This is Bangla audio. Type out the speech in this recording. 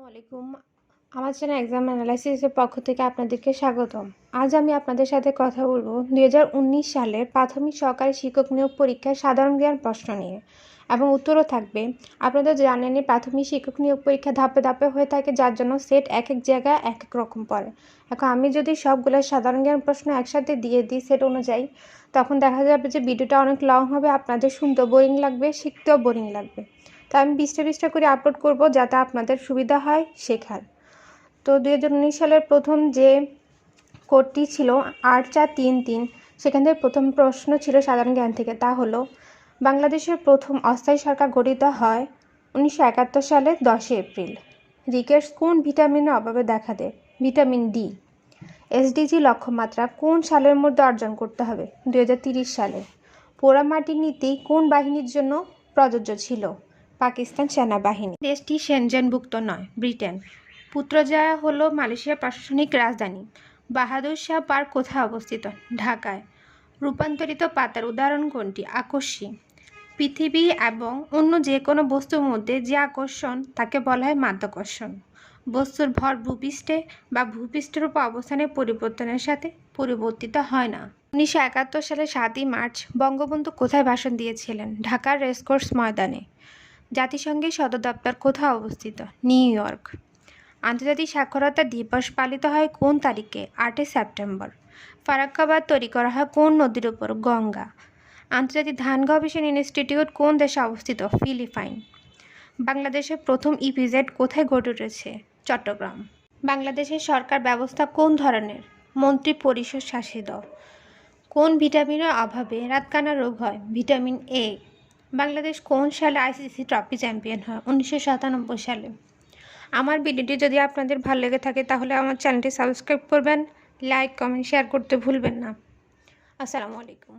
আলাইকুম। আমার চ্যানেল এক্সাম অ্যানালাইসিসের পক্ষ থেকে আপনাদেরকে স্বাগতম। আজ আমি আপনাদের সাথে কথা বলবো 2019 সালের প্রাথমিক সরকারি শিক্ষক নিয়োগ পরীক্ষার সাধারণ জ্ঞান প্রশ্ন নিয়ে, এবং উত্তরও থাকবে। আপনারা জানেনই প্রাথমিক শিক্ষক নিয়োগ পরীক্ষা ধাপে ধাপে হয়ে থাকে, যার জন্য সেট এক এক জায়গায় এক এক রকম পড়ে। এখন আমি যদি সবগুলো সাধারণ জ্ঞান প্রশ্ন একসাথে দিয়ে দিই সেট অনুযায়ী, তখন দেখা যাবে যে ভিডিওটা অনেক লং হবে, আপনাদের শুনতেও বোরিং লাগবে, শিখতেও বোরিং লাগবে। তো আমি 20টা করে আপলোড করব যাতে আপনাদের সুবিধা হয় শেখার। তো 2019 সালের প্রথম যে কোডটি ছিল 8433, সেখান থেকে প্রথম প্রশ্ন ছিল সাধারণ জ্ঞান থেকে। তা হলো, বাংলাদেশের প্রথম অস্থায়ী সরকার গঠিত হয় 1971 সালে 10 এপ্রিল। রিকেটস কোন ভিটামিনের অভাবে দেখা দেয়? Vitamin D. এসডিজি লক্ষ্যমাত্রা কোন সালের মধ্যে অর্জন করতে হবে? 2030 সালে। পোড়ামাটি নীতি কোন বাহিনীর জন্য প্রযোজ্য ছিল? পাকিস্তান সেনাবাহিনী। দেশটি সেনজেনভুক্ত নয়, ব্রিটেন। পুত্রজায়া হলো মালয়েশিয়ার প্রশাসনিক রাজধানী। বাহাদুর শাহ পার্ক কোথায় অবস্থিত? ঢাকায়। রূপান্তরিত পাতার উদাহরণ কোনটি? আকর্ষী। পৃথিবী এবং অন্য যে কোনো বস্তুর মধ্যে যে আকর্ষণ তাকে বলা হয় মাধ্যাকর্ষণ। বস্তুর ভর ভূপৃষ্ঠে বা ভূপৃষ্ঠের উপর অবস্থানের পরিবর্তনের সাথে পরিবর্তিত হয় না। 1971 সালের 7ই মার্চ বঙ্গবন্ধু কোথায় ভাষণ দিয়েছিলেন? ঢাকার রেসকোর্স ময়দানে। জাতিসংঘের সদর দপ্তর কোথায় অবস্থিত? New York. আন্তর্জাতিক সাক্ষরতা দিবস পালিত হয় কোন তারিখে? 8 সেপ্টেম্বর। ফারাক্কাবাদ তৈরি করা হয় কোন নদীর উপর? গঙ্গা। আন্তর্জাতিক ধান গবেষণা ইনস্টিটিউট কোন দেশে অবস্থিত? ফিলিপাইন। বাংলাদেশের প্রথম ইপিজেড কোথায় গড়ে উঠেছে? চট্টগ্রাম। বাংলাদেশের সরকার ব্যবস্থা কোন ধরনের? মন্ত্রী পরিষদ শাসিত। কোন ভিটামিনের অভাবে রাতকানা রোগ হয়? Vitamin A. বাংলাদেশ কোন সালে আইসিসি ট্রফি চ্যাম্পিয়ন হয়? 1997 সালে। আমার ভিডিওটি যদি আপনাদের ভালো লেগে থাকে তাহলে আমার চ্যানেলটি সাবস্ক্রাইব করবেন, লাইক কমেন্ট শেয়ার করতে ভুলবেন না। আসসালামু আলাইকুম।